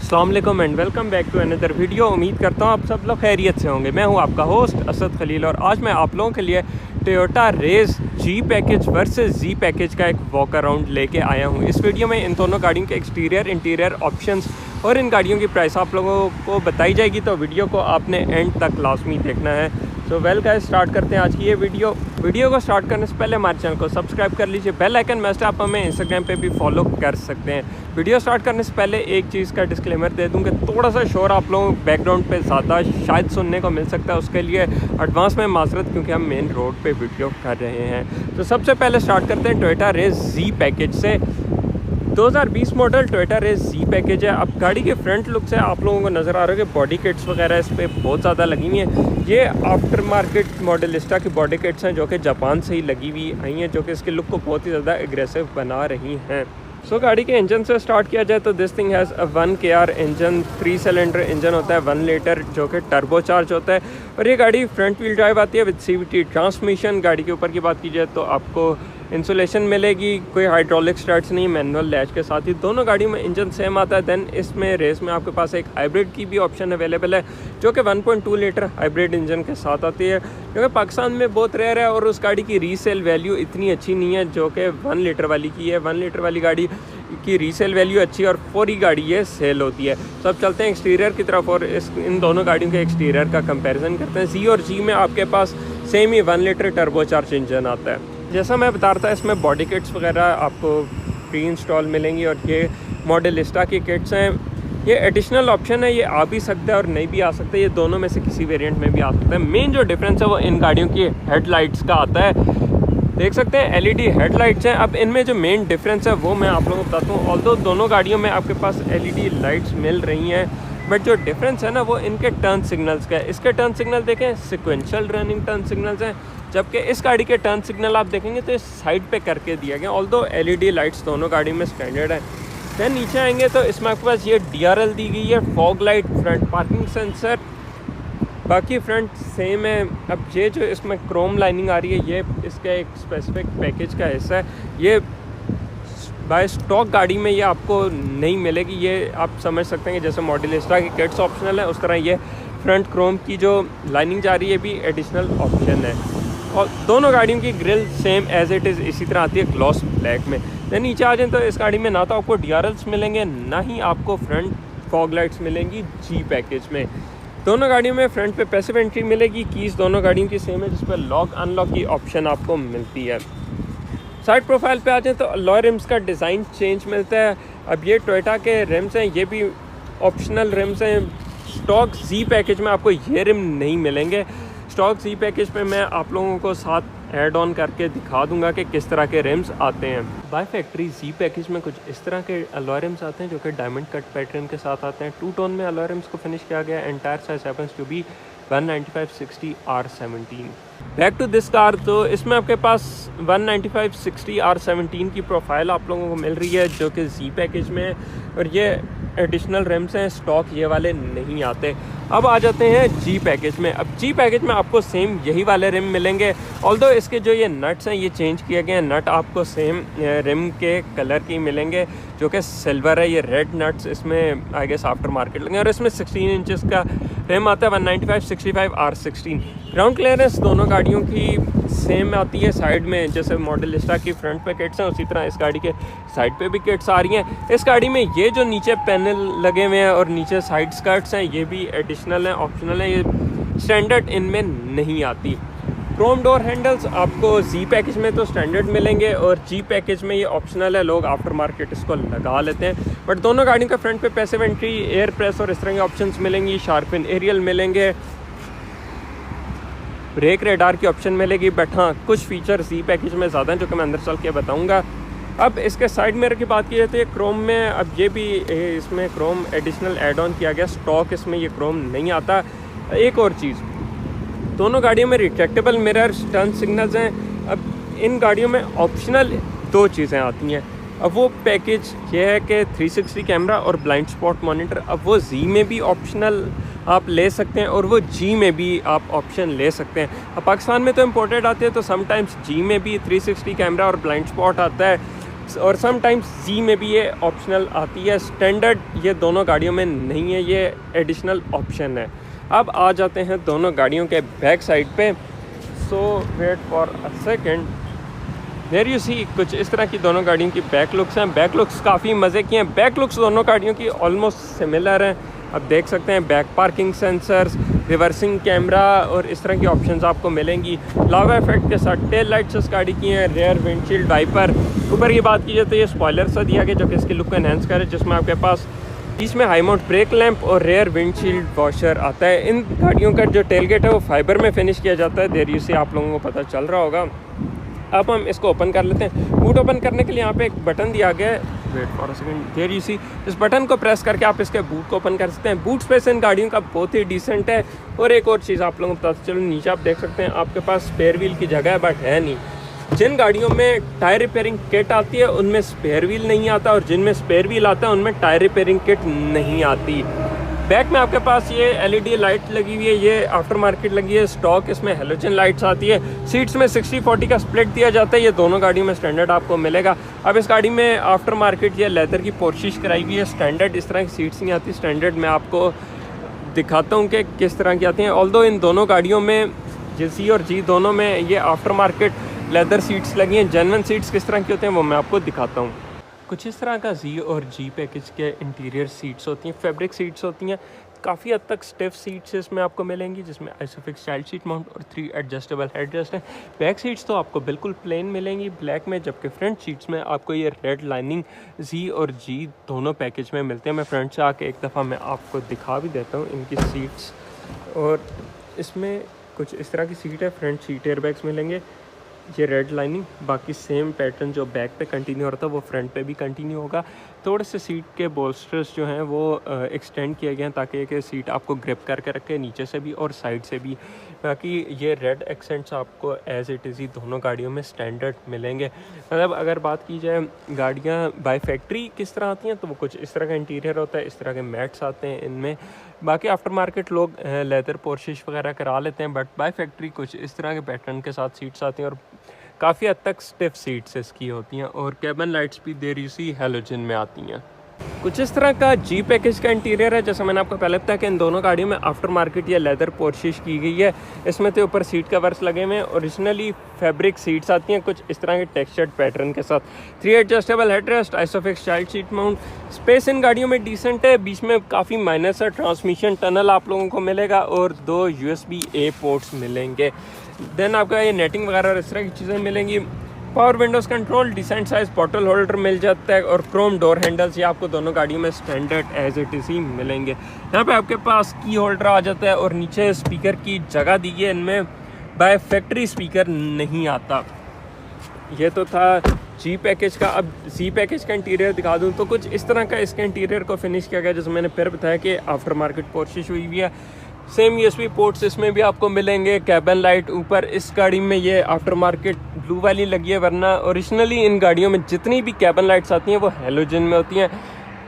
अस्सलाम वालेकुम and welcome back to another video. उम्मीद करता हूँ आप सब लोग खैरियत से होंगे। मैं हूँ आपका होस्ट असद खलील और आज मैं आप लोगों के लिए टोयोटा रेस जी पैकेज वर्सेस जी पैकेज का एक वॉक अराउंड लेके आया हूँ। इस वीडियो में इन दोनों गाड़ियों के एक्सटीरियर इंटीरियर ऑप्शंस और इन गाड़ियों की प्राइस आप लोगों को बताई जाएगी, तो वीडियो को आपने एंड तक लाजमी देखना है। सो वेल गाइस, स्टार्ट करते हैं आज की ये वीडियो को स्टार्ट करने से पहले हमारे चैनल को सब्सक्राइब कर लीजिए, बेल आइकन मस्ट आप हमें इंस्टाग्राम पे भी फॉलो कर सकते हैं। वीडियो स्टार्ट करने से पहले एक चीज़ का डिस्क्लेमर दे दूं कि थोड़ा सा शोर आप लोगों को बैकग्राउंड पे ज़्यादा शायद सुनने को मिल सकता है, उसके लिए एडवांस में माजरत, क्योंकि हम मेन रोड पे वीडियो कर रहे हैं। तो सबसे पहले स्टार्ट करते हैं टोयोटा रेस जी पैकेज से। 2020 मॉडल टोयोटा रेस जी पैकेज है। अब गाड़ी के फ्रंट लुक से आप लोगों को नज़र आ रहा है कि बॉडी किट्स वगैरह इस पर बहुत ज़्यादा लगी हुई हैं। ये आफ्टर मार्केट मॉडलिस्टा की बॉडी किट्स हैं जो कि जापान से ही लगी हुई आई हैं, जो कि इसके लुक को बहुत ही ज़्यादा एग्रेसिव बना रही हैं। सो गाड़ी के इंजन से स्टार्ट किया जाए तो this thing has a 1 KR engine, 3 cylinder engine होता है, 1 लीटर जो कि टर्बो चार्ज होता है। और ये गाड़ी फ्रंट व्हील ड्राइव आती है विद CVT ट्रांसमिशन। गाड़ी के ऊपर की बात की जाए तो आपको इंसुलेशन मिलेगी, कोई हाइड्रोलिक स्टार्ट्स नहीं, मैनुअल लैच के साथ ही दोनों गाड़ियों में इंजन सेम आता है। देन इसमें रेस में आपके पास एक हाइब्रिड की भी ऑप्शन अवेलेबल है जो कि 1.2 लीटर हाइब्रिड इंजन के साथ आती है, क्योंकि पाकिस्तान में बहुत रेयर है और उस गाड़ी की रीसेल वैल्यू इतनी अच्छी नहीं है जो कि 1 लीटर वाली की है। 1 लीटर वाली गाड़ी की रीसेल वैल्यू अच्छी है और 4 गाड़ी ये सेल होती है। तो अब चलते हैं एक्सटीरियर की तरफ और इन दोनों गाड़ियों के एक्सटीरियर का कंपैरिजन करते हैं। जी और जी में आपके पास सेम ही 1 लीटर टर्बो चार्ज इंजन आता है। जैसा मैं बता रहा था, इसमें बॉडी किट्स वगैरह आपको प्री इंस्टॉल मिलेंगी और ये मॉडलिस्टा की किट्स हैं। ये एडिशनल ऑप्शन है, ये आ भी सकता है और नहीं भी आ सकता है, ये दोनों में से किसी वेरिएंट में भी आ सकता है। मेन जो डिफरेंस है वो इन गाड़ियों की हेडलाइट्स का आता है। देख सकते हैं LED हेडलाइट्स हैं। अब इनमें जो मेन डिफरेंस है वो मैं आप लोगों को बताता हूँ। ऑल्दो दोनों गाड़ियों में आपके पास LED लाइट्स मिल रही हैं, बट जो डिफरेंस है ना वो इनके टर्न सिग्नल्स का है। इसके टर्न सिग्नल देखें, सिक्वेंशियल रनिंग टर्न सिग्नल्स हैं, जबकि इस गाड़ी के टर्न सिग्नल आप देखेंगे तो इस साइड पे करके दिया गया। ऑल्दो LED लाइट्स दोनों गाड़ी में स्टैंडर्ड है। दैन नीचे आएंगे तो इसमें आपके पास ये DRL दी गई है, fog light, front parking sensor, बाकी फ्रंट सेम है। अब ये जो इसमें क्रोम लाइनिंग आ रही है ये इसका एक स्पेसिफिक पैकेज का हिस्सा है। ये बाय स्टॉक गाड़ी में ये आपको नहीं मिलेगी। ये आप समझ सकते हैं कि जैसे मॉडलिस्टा की किट्स ऑप्शनल है, उस तरह ये फ्रंट क्रोम की जो लाइनिंग जा रही है भी एडिशनल ऑप्शन है। और दोनों गाड़ियों की grill same as it is इसी तरह आती है, ग्लॉस ब्लैक में। देन नीचे आ जाए तो इस गाड़ी में ना तो आपको DRLs मिलेंगे, ना ही आपको फ्रंट फॉग लाइट्स मिलेंगी जी पैकेज में। दोनों गाड़ियों में फ्रंट पे पैसिव एंट्री मिलेगी। कीज़ दोनों गाड़ियों की सेम है, जिस पर लॉक अनलॉक की ऑप्शन आपको मिलती है। साइड प्रोफाइल पे आ जाए तो अलॉय रिम्स का डिज़ाइन चेंज मिलता है। अब ये टोयोटा के रिम्स हैं, ये भी ऑप्शनल रिम्स हैं। स्टॉक जी पैकेज में आपको ये रिम नहीं मिलेंगे। स्टॉक जी पैकेज पे मैं आप लोगों को साथ ऐड ऑन करके दिखा दूंगा कि किस तरह के रिम्स आते हैं। बाय फैक्ट्री जी पैकेज में कुछ इस तरह के अलॉय रिम्स आते हैं जो कि डायमंड कट पैटर्न के साथ आते हैं। 2 टोन में अलॉय रिम्स को फिनिश किया गया। Entire size happens to be 195/60 R17। Back to this car, तो इसमें आपके पास 195/60 R17 की प्रोफाइल आप लोगों को मिल रही है जो कि जी पैकेज में है, और ये एडिशनल रिम्स हैं, स्टॉक ये वाले नहीं आते। अब आ जाते हैं जी पैकेज में। अब जी पैकेज में आपको सेम यही वाले रिम मिलेंगे, ऑल्दो इसके जो ये नट्स हैं ये चेंज किए गए हैं। नट आपको सेम रिम के कलर की मिलेंगे जो कि सिल्वर है। ये रेड नट्स इसमें आई गेस आफ्टर मार्केट लगे, और इसमें 16 इंचेस का रिम आता है, 195/65 R16। ग्राउंड क्लियरेंस दोनों गाड़ियों की सेम आती है। साइड में जैसे मॉडलिस्टा की फ्रंट पे किट्स हैं, उसी तरह इस गाड़ी के साइड पे भी किट्स आ रही हैं। इस गाड़ी में ये जो नीचे पैनल लगे हुए हैं और नीचे साइड स्कर्ट्स हैं ये भी एडिशनल हैं, ऑप्शनल हैं, ये स्टैंडर्ड इनमें नहीं आती। क्रोम डोर हैंडल्स आपको जी पैकेज में तो स्टैंडर्ड मिलेंगे और जी पैकेज में ये ऑप्शनल है, लोग आफ्टर मार्केट इसको लगा लेते हैं। बट दोनों गाड़ियों का फ्रंट पे पैसिव एंट्री, एयर प्रेस और इस तरह के ऑप्शंस मिलेंगी। शार्पन एरियल मिलेंगे, ब्रेक रेडार की ऑप्शन मिलेगी। बट हाँ, कुछ फीचर्स जी पैकेज में ज़्यादा हैं जो कि मैं अंदर चल के बताऊँगा। अब इसके साइड मिरर की बात की जाए तो ये क्रोम में, अब ये भी इसमें क्रोम एडिशनल एड ऑन किया गया, स्टॉक इसमें ये क्रोम नहीं आता। एक और चीज़, दोनों गाड़ियों में रिट्रैक्टेबल मिरर्स, टर्न सिग्नल्स हैं। अब इन गाड़ियों में ऑप्शनल 2 चीज़ें आती हैं। अब वो पैकेज ये है कि 360 कैमरा और ब्लाइंड स्पॉट मॉनिटर। अब वो जी में भी ऑप्शनल आप ले सकते हैं और वो जी में भी आप ऑप्शन ले सकते हैं। अब पाकिस्तान में तो इम्पोर्टेड आते हैं तो समटाइम्स जी में भी 360 कैमरा और ब्लाइंड स्पॉट आता है, और समटाइम्स जी में भी ये ऑप्शनल आती है। स्टैंडर्ड ये दोनों गाड़ियों में नहीं है, ये एडिशनल ऑप्शन है। अब आ जाते हैं दोनों गाड़ियों के बैक साइड पे। So wait for a second. There you see, कुछ इस तरह की दोनों गाड़ियों की बैक लुक्स हैं। बैक लुक्स काफ़ी मज़े की हैं। बैक लुक्स दोनों गाड़ियों की ऑलमोस्ट सिमिलर हैं। अब देख सकते हैं back parking sensors, reversing camera और इस तरह की ऑप्शंस आपको मिलेंगी। लावा इफेक्ट के साथ टेल लाइट्स इस गाड़ी की हैं। Rear windshield wiper. ऊपर की बात की जाए तो ये स्पॉयलर सा दिया गया जो कि इसकी लुक को एनहेंस करे, जिसमें आपके पास बीच में हाई माउंट ब्रेक लैंप और रेयर विंडशील्ड वॉशर आता है। इन गाड़ियों का जो टेलगेट है वो फाइबर में फिनिश किया जाता है। देर से आप लोगों को पता चल रहा होगा। अब हम इसको ओपन कर लेते हैं। बूट ओपन करने के लिए यहाँ पे एक बटन दिया गया है। Wait for a second. There you see, इस बटन को प्रेस करके आप इसके बूट को ओपन कर सकते हैं। बूट स्पेस इन गाड़ियों का बहुत ही डिसेंट है। और एक और चीज़ आप लोगों को पता चलो, नीचे आप देख सकते हैं आपके पास स्पेयर व्हील की जगह है, बट है नहीं। जिन गाड़ियों में टायर रिपेयरिंग किट आती है उनमें स्पेयर व्हील नहीं आता, और जिनमें स्पेयर व्हील आता है उनमें टायर रिपेयरिंग किट नहीं आती। बैक में आपके पास ये एलईडी लाइट लगी हुई है, ये आफ्टर मार्केट लगी है। स्टॉक इसमें हेलोजन लाइट्स आती है। सीट्स में 60-40 का स्प्लिट दिया जाता है। ये दोनों गाड़ियों में स्टैंडर्ड आपको मिलेगा। अब इस गाड़ी में आफ्टर मार्केट ये लेदर की पोर्शिश कराई हुई है। स्टैंडर्ड इस तरह की सीट्स नहीं आती। स्टैंडर्ड मैं आपको दिखाता हूँ कि किस तरह की आती हैं। ऑल्दो इन दोनों गाड़ियों में, जी और जी दोनों में, ये आफ्टर मार्केट लेदर सीट्स लगी हैं। जेन्युइन सीट्स किस तरह की होते हैं वो मैं आपको दिखाता हूँ। कुछ इस तरह का जी और जी पैकेज के इंटीरियर सीट्स होती हैं। फैब्रिक सीट्स होती हैं। काफ़ी हद तक स्टिफ सीट्स इसमें आपको मिलेंगी, जिसमें आइसोफिक्स चाइल्ड सीट माउंट और 3 एडजस्टेबल हेडरेस्ट हैं। बैक सीट्स तो आपको बिल्कुल प्लेन मिलेंगी ब्लैक में, जबकि फ्रंट सीट्स में आपको ये रेड लाइनिंग जी और जी दोनों पैकेज में मिलते हैं। मैं फ्रंट से आके एक दफ़ा मैं आपको दिखा भी देता हूँ इनकी सीट्स। और इसमें कुछ इस तरह की सीट है। फ्रंट सीट एयरबैग्स मिलेंगे, ये रेड लाइनिंग। बाकी सेम पैटर्न जो बैक पे कंटिन्यू हो रहा था वो फ्रंट पे भी कंटिन्यू होगा। थोड़े से सीट के बोल्स्टर्स जो हैं वो एक्सटेंड किए गए हैं ताकि कि सीट आपको ग्रिप करके रखे नीचे से भी और साइड से भी। बाकी ये रेड एक्सेंट्स आपको एज इट इज़ ही दोनों गाड़ियों में स्टैंडर्ड मिलेंगे। मतलब अगर बात की जाए गाड़ियाँ बाय फैक्ट्री किस तरह आती हैं तो वो कुछ इस तरह का इंटीरियर होता है, इस तरह के मैट्स आते हैं इनमें। बाकी आफ्टर मार्केट लोग लेदर पोर्शिश वगैरह करा लेते हैं, बट बाय फैक्ट्री कुछ इस तरह के पैटर्न के साथ सीट्स आती हैं और काफ़ी हद तक स्टिफ सीट्स इसकी होती हैं। और कैबिन लाइट्स भी देर इसी हेलोजन में आती हैं। कुछ इस तरह का जी पैकेज का इंटीरियर है। जैसा मैंने आपको पहले बताया कि इन दोनों गाड़ियों में आफ्टर मार्केट या लेदर पोर्शिश की गई है। इसमें तो ऊपर सीट कवर्स लगे हुए हैं। ओरिजिनली फैब्रिक सीट्स आती हैं कुछ इस तरह के टेक्सचर्ड पैटर्न के साथ। 3 adjustable headrest, isofix child seat mount. Space in गाड़ियों में डिसेंट है। बीच में काफ़ी माइनर सा ट्रांसमिशन टनल आप लोगों को मिलेगा और 2 USB-A पोर्ट्स मिलेंगे। देन आपका ये नेटिंग वगैरह और इस तरह की चीज़ें मिलेंगी। Power windows control, decent size bottle holder मिल जाता है और क्रोम डोर हैंडल्स ये आपको दोनों गाड़ियों में स्टैंडर्ड एज इट इज़ ही मिलेंगे। यहाँ पे आपके पास की होल्डर आ जाता है और नीचे स्पीकर की जगह दी है। इनमें बाय फैक्ट्री स्पीकर नहीं आता। ये तो था जी पैकेज का। अब जी पैकेज का इंटीरियर दिखा दूँ तो कुछ इस तरह का इसके इंटीरियर को फिनिश किया गया, जैसे मैंने फिर बताया कि आफ्टर मार्केट पोर्शिश हुई हुई है। सेम USB पोर्ट्स इसमें भी आपको मिलेंगे। कैबिन लाइट ऊपर इस गाड़ी में ये आफ्टर मार्केट ब्लू वाली लगी है, वरना ओरिजिनली इन गाड़ियों में जितनी भी कैबिन लाइट्स आती हैं वो हेलोजन में होती हैं।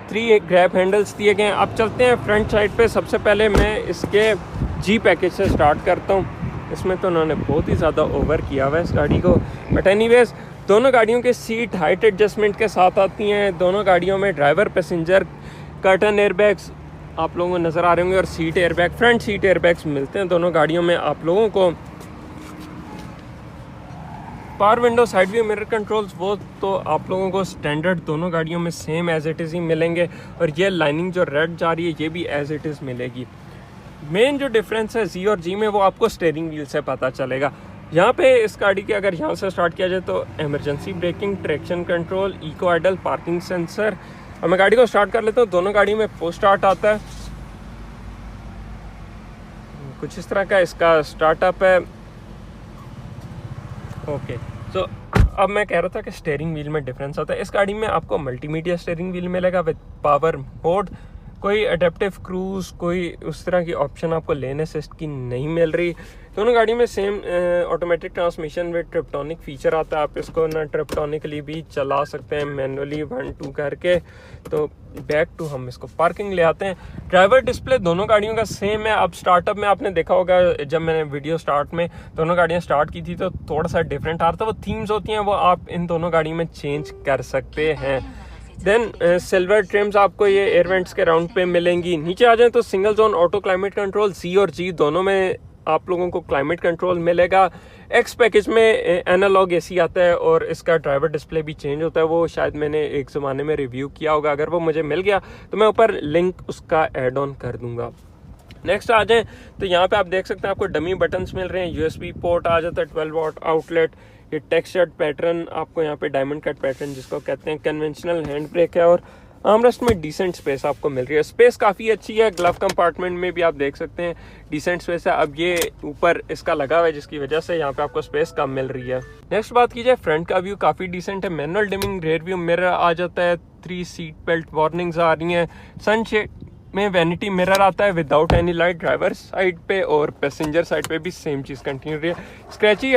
3 ग्रैब हैंडल्स दिए गए हैं। अब चलते हैं फ्रंट साइड पे। सबसे पहले मैं इसके जी पैकेज से स्टार्ट करता हूँ। इसमें तो उन्होंने बहुत ही ज़्यादा ओवर किया हुआ है इस गाड़ी को, बट एनीवेज दोनों गाड़ियों के सीट हाइट एडजस्टमेंट के साथ आती हैं। दोनों गाड़ियों में ड्राइवर पैसेंजर कर्टन एयरबैग्स आप लोगों को नज़र आ रहे होंगे और seat airbag, front seat airbags मिलते हैं दोनों गाड़ियों में आप लोगों को। Power window, side view mirror controls वो तो आप लोगों को स्टैंडर्ड दोनों गाड़ियों में सेम एज इट इज़ ही मिलेंगे। और ये लाइनिंग जो रेड जा रही है ये भी एज इट इज़ मिलेगी। मेन जो डिफरेंस है जी और जी में वो आपको स्टीयरिंग व्हील से पता चलेगा। यहाँ पे इस गाड़ी के अगर यहाँ से स्टार्ट किया जाए तो emergency braking, traction control, eco idle, parking sensor. अब मैं गाड़ी को स्टार्ट कर लेता हूँ। दोनों गाड़ी में पुश स्टार्ट आता है। कुछ इस तरह का इसका स्टार्टअप है। ओके, तो अब मैं कह रहा था कि स्टीयरिंग व्हील में डिफरेंस आता है। इस गाड़ी में आपको मल्टीमीडिया स्टीयरिंग व्हील मिलेगा विद पावर मोड। कोई अडेप्टिव क्रूज़, कोई उस तरह की ऑप्शन आपको लेन असिस्ट की नहीं मिल रही। दोनों गाड़ी में same automatic transmission with ट्रिप्टोनिक feature आता है। आप इसको ना ट्रिप्टोनिकली भी चला सकते हैं, मैनुअली 1-2 करके। तो बैक टू हम इसको पार्किंग ले आते हैं। ड्राइवर डिस्प्ले दोनों गाड़ियों का सेम है। अब स्टार्टअप में आपने देखा होगा, जब मैंने वीडियो स्टार्ट में दोनों गाड़ियाँ स्टार्ट की थी तो थोड़ा सा डिफरेंट आ रहा था। वो थीम्स होती हैं, वो आप इन दोनों गाड़ियों में चेंज कर सकते हैं। देन सिल्वर ट्रिम्स आपको ये एयर वेंट्स के राउंड पे मिलेंगी। नीचे आ जाएं तो single zone auto climate control C और G दोनों में आप लोगों को क्लाइमेट कंट्रोल मिलेगा। एक्स पैकेज में एनालॉग AC आता है और इसका ड्राइवर डिस्प्ले भी चेंज होता है। वो शायद मैंने एक ज़माने में रिव्यू किया होगा, अगर वो मुझे मिल गया तो मैं ऊपर लिंक उसका ऐड ऑन कर दूंगा। नेक्स्ट आ जाएं तो यहाँ पे आप देख सकते हैं आपको डमी बटन्स मिल रहे हैं। USB पोर्ट आ जाता है, 12 वॉट आउटलेट। ये टेक्सचर्ड पैटर्न आपको यहाँ पे डायमंड कट पैटर्न जिसको कहते हैं। कन्वेंशनल हैंड ब्रेक है और आर्मरेस्ट में डिसेंट स्पेस आपको मिल रही है। स्पेस काफ़ी अच्छी है। ग्लव कंपार्टमेंट में भी आप देख सकते हैं डिसेंट स्पेस है। अब ये ऊपर इसका लगा हुआ है जिसकी वजह से यहाँ पे आपको स्पेस कम मिल रही है। नेक्स्ट बात की जाए, फ्रंट का व्यू काफ़ी डिसेंट है। Manual dimming rear view mirror आ जाता है। 3 सीट बेल्ट वार्निंग्स आ रही हैं। सनशेड में वैनिटी मिरर आता है without any light driver side पे, और पैसेंजर साइड पे भी सेम चीज़ कंटिन्यू रही है। स्क्रैची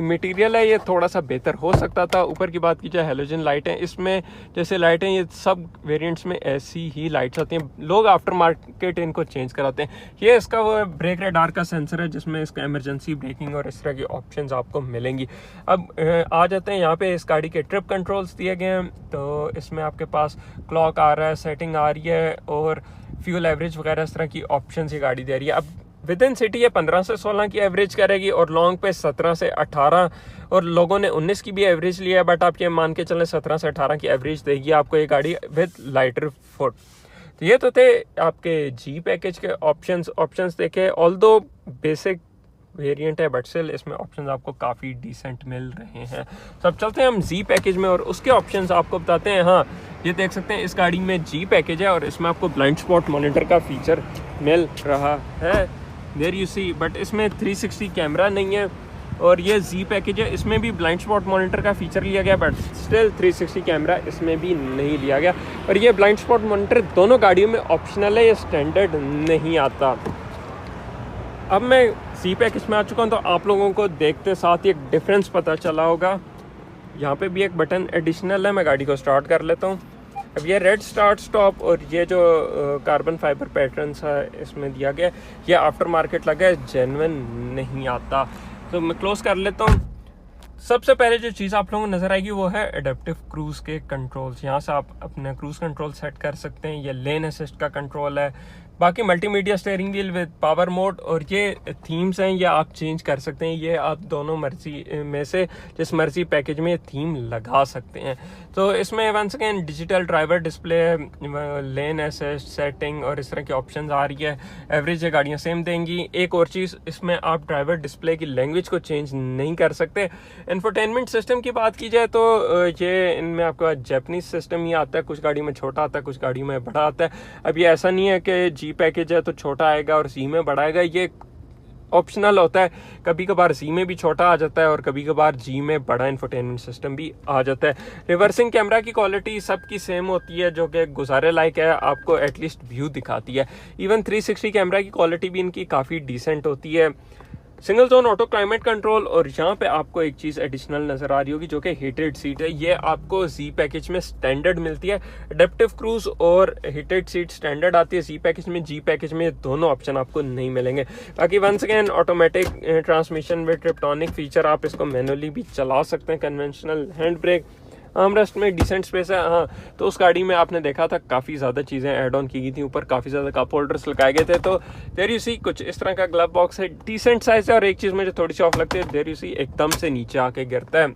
मटेरियल है, ये थोड़ा सा बेहतर हो सकता था। ऊपर की बात की जाए, हेलोजन लाइट है इसमें, जैसे लाइटें ये सब वेरिएंट्स में ऐसी ही लाइट्स आती हैं। लोग आफ्टर मार्केट इनको चेंज कराते हैं। ये इसका वो ब्रेक रेडार का सेंसर है जिसमें इसका इमरजेंसी ब्रेकिंग और इस तरह की ऑप्शंस आपको मिलेंगी। अब आ जाते हैं यहाँ पे इस गाड़ी के ट्रिप कंट्रोल्स दिए गए हैं। तो इसमें आपके पास क्लॉक आ रहा है, सेटिंग आ रही है और फ्यूल एवरेज वगैरह इस तरह की ऑप्शन ये गाड़ी दे रही है। अब विद इन सिटी ये 15 से 16 की एवरेज करेगी और लॉन्ग पे 17 से 18, और लोगों ने 19 की भी एवरेज लिया है, बट आप ये मान के चलें 17 से 18 की एवरेज देगी आपको ये गाड़ी विद लाइटर फुट। तो ये तो थे आपके G पैकेज के ऑप्शंस देखे। ऑल्दो बेसिक वेरिएंट है बट स्टिल इसमें ऑप्शंस आपको काफ़ी डिसेंट मिल रहे हैं। तो अब चलते हैं हम Z पैकेज में और उसके ऑप्शंस आपको बताते हैं। हाँ, ये देख सकते हैं इस गाड़ी में G पैकेज है और इसमें आपको ब्लाइंड स्पॉट मॉनिटर का फीचर मिल रहा है, देयर यू सी। बट इसमें 360 कैमरा नहीं है। और ये Z पैकेज है, इसमें भी ब्लाइंड स्पॉट मॉनिटर का फीचर लिया गया बट स्टिल 360 कैमरा इसमें भी नहीं लिया गया। और ये ब्लाइंड स्पॉट मॉनिटर दोनों गाड़ियों में ऑप्शनल है, ये स्टैंडर्ड नहीं आता। अब मैं Z पैकेज में आ चुका हूँ तो आप लोगों को देखते साथ ही एक डिफरेंस पता चला होगा। यहाँ पे भी एक बटन एडिशनल है। मैं गाड़ी को स्टार्ट कर लेता हूँ। अब ये रेड स्टार्ट स्टॉप और ये जो कार्बन फाइबर पैटर्न्स है इसमें दिया गया, ये आफ्टर मार्केट लगा है, जेन्युइन नहीं आता। तो मैं क्लोज कर लेता हूँ। सबसे पहले जो चीज़ आप लोगों को नज़र आएगी वो है एडेप्टिव क्रूज़ के कंट्रोल्स। यहाँ से आप अपने क्रूज़ कंट्रोल सेट कर सकते हैं। ये लेन असिस्ट का कंट्रोल है। बाकी multimedia steering wheel with power mode, और ये थीम्स हैं, ये आप चेंज कर सकते हैं। ये आप दोनों मर्जी में से जिस मर्जी पैकेज में थीम लगा सकते हैं। तो इसमें once again digital driver display, lane assist, setting और इस तरह की ऑप्शंस आ रही है। एवरेज ये गाड़ियाँ सेम देंगी। एक और चीज़, इसमें आप ड्राइवर डिस्प्ले की लैंग्वेज को चेंज नहीं कर सकते। इंफोटेनमेंट सिस्टम की बात की जाए तो ये इनमें आपका जापानीज सिस्टम ही आता है। कुछ गाड़ी में छोटा आता है, कुछ गाड़ी में बड़ा आता है। अब ये ऐसा नहीं है कि G पैकेज है तो छोटा आएगा और C में बड़ा आएगा, ये ऑप्शनल होता है। कभी कभार C में भी छोटा आ जाता है और कभी कभार G में बड़ा इंफोटेनमेंट सिस्टम भी आ जाता है। रिवर्सिंग कैमरा की क्वालिटी सबकी सेम होती है, जो कि गुजारे लायक है, आपको एटलीस्ट व्यू दिखाती है। इवन 360 कैमरा की क्वालिटी भी इनकी काफ़ी डिसेंट होती है। Single zone auto climate control, और यहाँ पे आपको एक चीज़ एडिशनल नज़र आ रही होगी जो कि हीटेड सीट है। ये आपको Z पैकेज में स्टैंडर्ड मिलती है। एडेप्टिव क्रूज और हीटेड सीट स्टैंडर्ड आती है Z पैकेज में। G पैकेज में दोनों ऑप्शन आपको नहीं मिलेंगे। बाकी once again automatic transmission with ट्रिप्टोनिक feature, आप इसको मैनुअली भी चला सकते हैं। कन्वेंशनल हैंड ब्रेक, आर्मरेस्ट में डिसेंट स्पेस है। हाँ, तो उस गाड़ी में आपने देखा था काफ़ी ज़्यादा चीज़ें ऐड ऑन की गई थी, ऊपर काफ़ी ज़्यादा कप होल्डर्स लगाए गए थे। तो देयर यू सी कुछ इस तरह का ग्लव बॉक्स है, डिसेंट साइज है। और एक चीज़ मुझे थोड़ी सी ऑफ लगती है, देयर यू सी एकदम से नीचे आके गिरता है।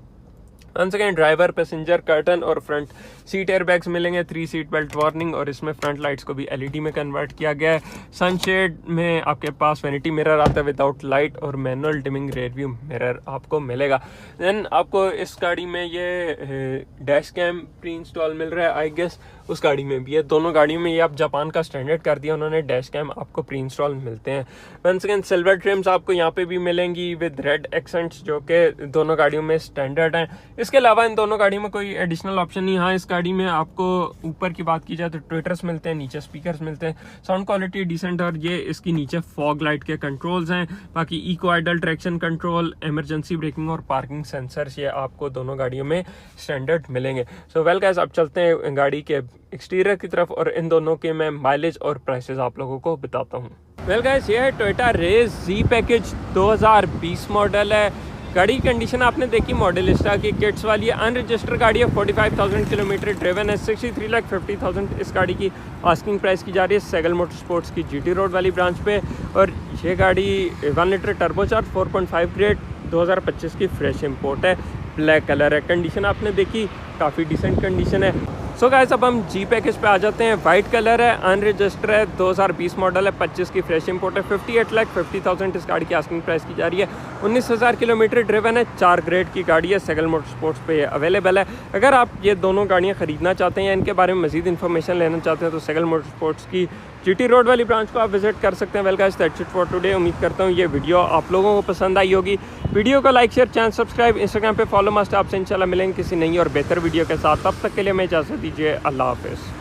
Once again driver, passenger, curtain और फ्रंट सीट एयर बैग्स मिलेंगे। 3 सीट बेल्ट वार्निंग, और इसमें फ्रंट लाइट्स को भी LED में कन्वर्ट किया गया है। सनशेड में आपके पास वैनिटी मिरर आता है विदाउट लाइट, और manual dimming rear view mirror आपको मिलेगा। देन आपको इस गाड़ी में ये डैश कैम प्री इंस्टॉल मिल रहा है आई गेस, उस गाड़ी में भी है। दोनों गाड़ियों में ये आप जापान का स्टैंडर्ड कर दिया उन्होंने, डैश कैम आपको प्री इंस्टॉल मिलते हैं। वंस अगेन सिल्वर ट्रिम्स आपको यहाँ पे भी मिलेंगी विद रेड एक्सेंट्स, जो कि दोनों गाड़ियों में स्टैंडर्ड हैं। इसके अलावा इन दोनों गाड़ियों में कोई एडिशनल ऑप्शन नहीं। हाँ, इस गाड़ी में आपको ऊपर की बात की जाए तो ट्विटर्स मिलते हैं, नीचे स्पीकर्स मिलते हैं, साउंड क्वालिटी डिसेंट, और ये इसकी नीचे फॉग लाइट के कंट्रोल्स हैं। बाकी eco idle traction control, emergency braking और पार्किंग सेंसर्स ये आपको दोनों गाड़ियों में स्टैंडर्ड मिलेंगे। सो वेल गाइस, अब चलते हैं गाड़ी के एक्सटीरियर की तरफ और इन दोनों के मैं माइलेज और प्राइसेस आप लोगों को बताता हूँ। वेल गाइस, ये है टोयोटा रेस जी पैकेज 2020 मॉडल है। गाड़ी की कंडीशन आपने देखी मॉडलिस्टा की किट्स वाली है, अनरजिस्टर्ड गाड़ी है, 45,000 किलोमीटर ड्रिवन है, 63,50,000 इस गाड़ी की आस्किंग प्राइस की जा रही है सेगल मोटर स्पोर्ट्स की जीटी रोड वाली ब्रांच पे। और ये गाड़ी 1 लीटर टर्बोचार्ज 4.5 ग्रेड 2025 की फ्रेश इंपोर्ट है, ब्लैक कलर है। कंडीशन आपने देखी काफ़ी डिसेंट कंडीशन है। सो गाइस, अब हम जी पैकेज पे आ जाते हैं। वाइट कलर है, अनरजिस्टर्ड है, 2020 मॉडल है, 25 की फ्रेश इंपोर्ट है, 58,50,000 इस गाड़ी की आस्किंग प्राइस की जा रही है, 19,000 किलोमीटर ड्रिवन है, 4 ग्रेड की गाड़ी है, सेगल मोटर स्पोर्ट्स पे ये अवेलेबल है। अगर आप ये दोनों गाड़ियाँ खरीदना चाहते हैं या इनके बारे में मजीद इन्फॉर्मेशन लेना चाहते हैं तो सेगल मोटर स्पोर्ट्स की जीटी रोड वाली ब्रांच को आप विजिट कर सकते हैं। Well guys, that's it for today. उम्मीद करता हूँ ये वीडियो आप लोगों को पसंद आई होगी। वीडियो को like share channel subscribe, Instagram पे फॉलो मस्ट। आपसे इंशाल्लाह मिलेंगे किसी नई और बेहतर वीडियो के साथ। तब तक के लिए मैं इजाज़त दीजिए, अल्लाह हाफिज़।